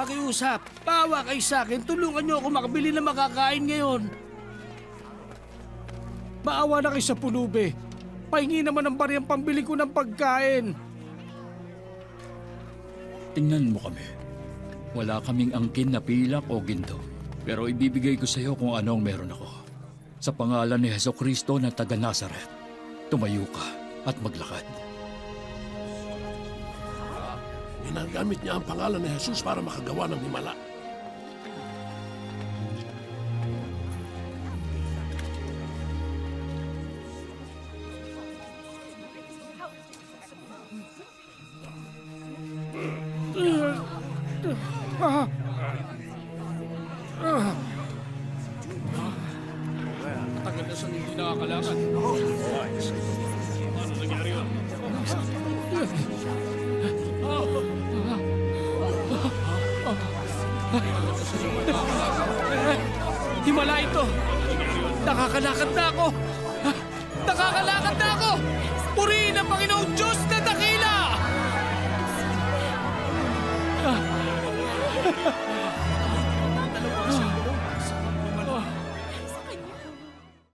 pakiusap. Bawa kayo sa akin. Tulungan niyo ako makabili ng makakain ngayon. Maawa na kayo sa pulube. Pahingi naman ng bariyang pambili ko ng pagkain. Tingnan mo kami. Wala kaming angkin na pilak o ginto. Pero ibibigay ko sa iyo kung anong meron ako. Sa pangalan ni Hesukristo na taga Nazaret, tumayo ka at maglakad. Ginagamit niya ang pangalan ni Jesus para makagawa ng himala. Tagal na siyang hindi nakakalakad. Ano nangyari yun? Himala ito! Nakakalakad na ako! Nakakalakad na ako! Purihin ang Panginoong Diyos na dakila!